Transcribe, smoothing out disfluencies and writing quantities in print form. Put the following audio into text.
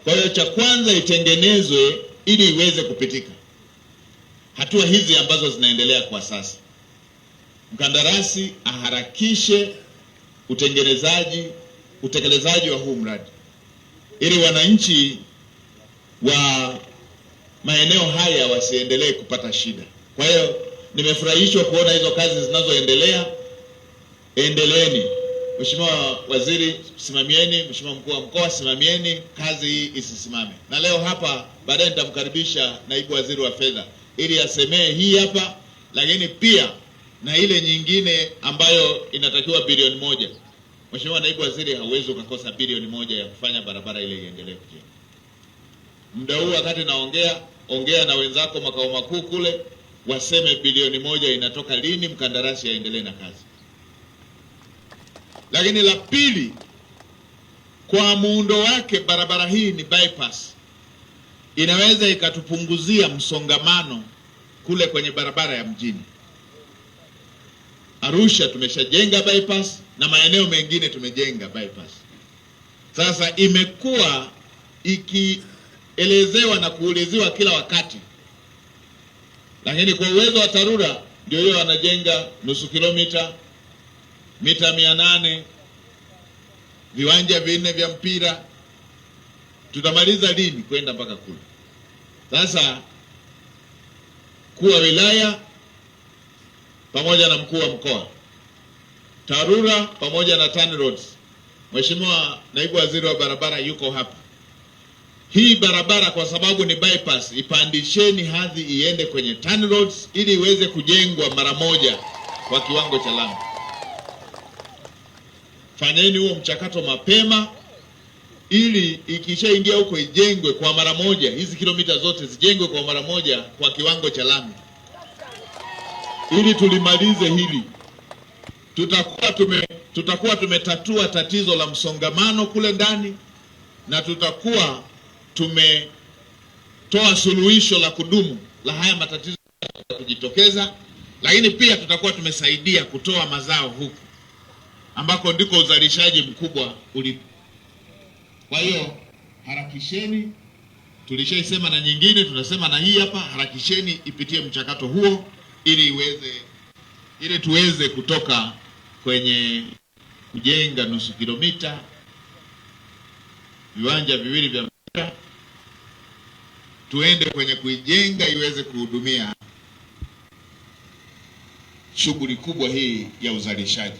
Kwa hiyo cha kwanza itengenezwe ili iweze kupitika. Hatua hizi ambazo zinaendelea kwa sasa, mkandarasi aharakishe utekelezaji wa huu mradi ili wananchi wa maeneo haya wasiendelee kupata shida. Kwa hiyo nimefurahishwa kuona hizo kazi zinazoendelea. Endeleeni. Mheshimiwa Waziri, simamieni. Mheshimiwa Mkuu wa Mkoa, simamieni kazi hii isisimame. Na leo hapa baadaye nitamkaribisha Naibu Waziri wa Fedha ili asemee hii hapa, lakini pia na ile nyingine ambayo inatakiwa bilioni 1. Mheshimiwa Naibu Waziri, hauwezi ukakosa bilioni 1 ya kufanya barabara ile iendelee kujengwa. Muda huu wakati naongea, ongea na wenzako makao makuu kule, waseme bilioni 1 inatoka lini, mkandarasi aendelee na kazi. Lakini la pili, kwa muundo wake barabara hii ni bypass. Inaweza ikatupunguzia msongamano kule kwenye barabara ya mjini. Arusha tumeshajenga bypass na maeneo mengine tumejenga bypass. Sasa imekuwa ikielezewa na kuuliziwa kila wakati. Lakini kwa uwezo wa TARURA ndio hiyo wanajenga nusu kilomita, mita 800, viwanja 4 vya mpira. Tutamaliza lini kwenda mpaka kule? Sasa mkuu wa wilaya pamoja na mkuu wa mkoa, TARURA pamoja na TANROADS, Mheshimiwa Naibu Waziri wa barabara yuko hapa. Hii barabara kwa sababu ni bypass, ipandisheni hadhi iende kwenye TANROADS ili iweze kujengwa mara moja kwa kiwango cha lami. Fanyeni huo mchakato mapema ili ikishaingia huko ijengwe kwa mara moja, hizi kilomita zote zijengwe kwa mara moja kwa kiwango cha lami. Ili tulimalize hili, tutakuwa tumetatua tatizo la msongamano kule ndani, na tutakuwa tumetoa suluhisho la kudumu la haya matatizo ya kujitokeza, lakini pia tutakuwa tumesaidia kutoa mazao huku ambako ndiko uzalishaji mkubwa ulipo. Kwa hiyo harakisheni, tulishaisema na nyingine tunasema na hii hapa, harakisheni ipitie mchakato huo ili tuweze kutoka kwenye kujenga nusu kilomita, viwanja 2 vya mpira, tuende kwenye kuijenga iweze kuhudumia shughuli kubwa hii ya uzalishaji.